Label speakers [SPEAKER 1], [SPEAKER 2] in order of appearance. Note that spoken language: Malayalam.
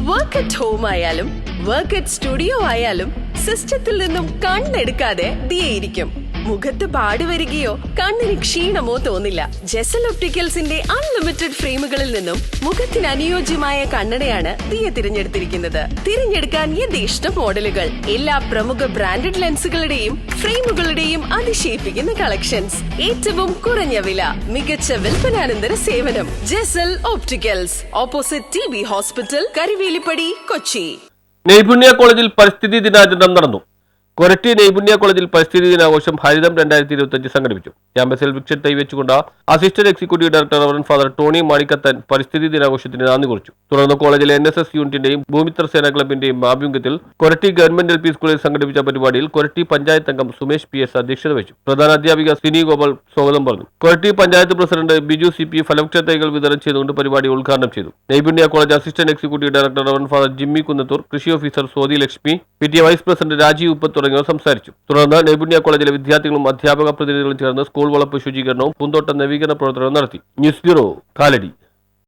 [SPEAKER 1] വർക്ക് അറ്റ് ഹോം ആയാലും വർക്ക് അറ്റ് സ്റ്റുഡിയോ ആയാലും സിസ്റ്റത്തിൽ നിന്നും കണ്ണെടുക്കാതെ ദിയയിരിക്കും. മുഖത്ത് പാട് വരികയോ കണ്ണിന് ക്ഷീണമോ തോന്നില്ല. ജെസൽ ഒപ്റ്റിക്കൽസിന്റെ അൺലിമിറ്റഡ് ഫ്രെയിമുകളിൽ നിന്നും മുഖത്തിന് അനുയോജ്യമായ കണ്ണടയാണ് ദിയ തിരഞ്ഞെടുത്തിരിക്കുന്നത്. തിരഞ്ഞെടുക്കാൻ യഥേഷ്ട മോഡലുകൾ, എല്ലാ പ്രമുഖ ബ്രാൻഡഡ് ലെൻസുകളുടെയും ഫ്രെയിമുകളുടെയും അതിശയിപ്പിക്കുന്ന കളക്ഷൻസ്, ഏറ്റവും കുറഞ്ഞ വില, മികച്ച വിൽപ്പനാനന്തര സേവനം. Jesal opticals, opposite TB hospital, Karivelippady, Kochi.
[SPEAKER 2] നൈപുണ്യ കോളേജിൽ പരിസ്ഥിതി ദിനാചരണം നടന്നു. കൊരട്ടി നൈപുണ്യ കോളേജിൽ പരിസ്ഥിതി ദിനാഘോഷം ഹരിതം 2025 സംഘടിപ്പിച്ചു. ക്യാമ്പസിൽ വൃക്ഷം തൈവെച്ചുകൊണ്ട് assistant executive director reverend father Tony Manikkathan പരിസ്ഥിതി ദിനാഘോഷത്തിന് നന്ദി കുറിച്ചു. തുടർന്ന് കോളേജിലെ NSS യൂണിറ്റിന്റെയും ഭൂമിത്ര സേനാ ക്ലബിന്റെയും ആഭിമുഖ്യത്തിൽ കൊരട്ടി ഗവൺമെന്റ് LP സ്കൂളിൽ സംഘടിപ്പിച്ച പരിപാടിയിൽ കൊരട്ടി പഞ്ചായത്ത് അംഗം സുമേഷ് PS അധ്യക്ഷത വഹിച്ചു. പ്രധാന അധ്യാപിക സിനി ഗോപാൽ സ്വാഗതം പറഞ്ഞു. കൊരട്ടി പഞ്ചായത്ത് പ്രസിഡന്റ് ബിജു CP ഫലവൃക്ഷ തൈകൾ വിതരണം ചെയ്തുകൊണ്ട് പരിപാടി ഉദ്ഘാടനം ചെയ്തു. Naipunnya college assistant executive director reverend father Jimmy Kunnathoor, കൃഷി officer Swathi Lakshmi, PTA vice president Rajeev Uppath തുടങ്ങിയവർ സംസാരിച്ചു. തുടർന്ന് നൈപുണ്യ കോളേജിലെ വിദ്യാർത്ഥികളും അധ്യാപക പ്രതിനിധികളും ചേർന്ന് സ്കൂൾ വളപ്പ് ശുചീകരണവും പൂന്തോട്ട നവീകരണ പ്രവർത്തനവും നടത്തി. News bureau, Kalady.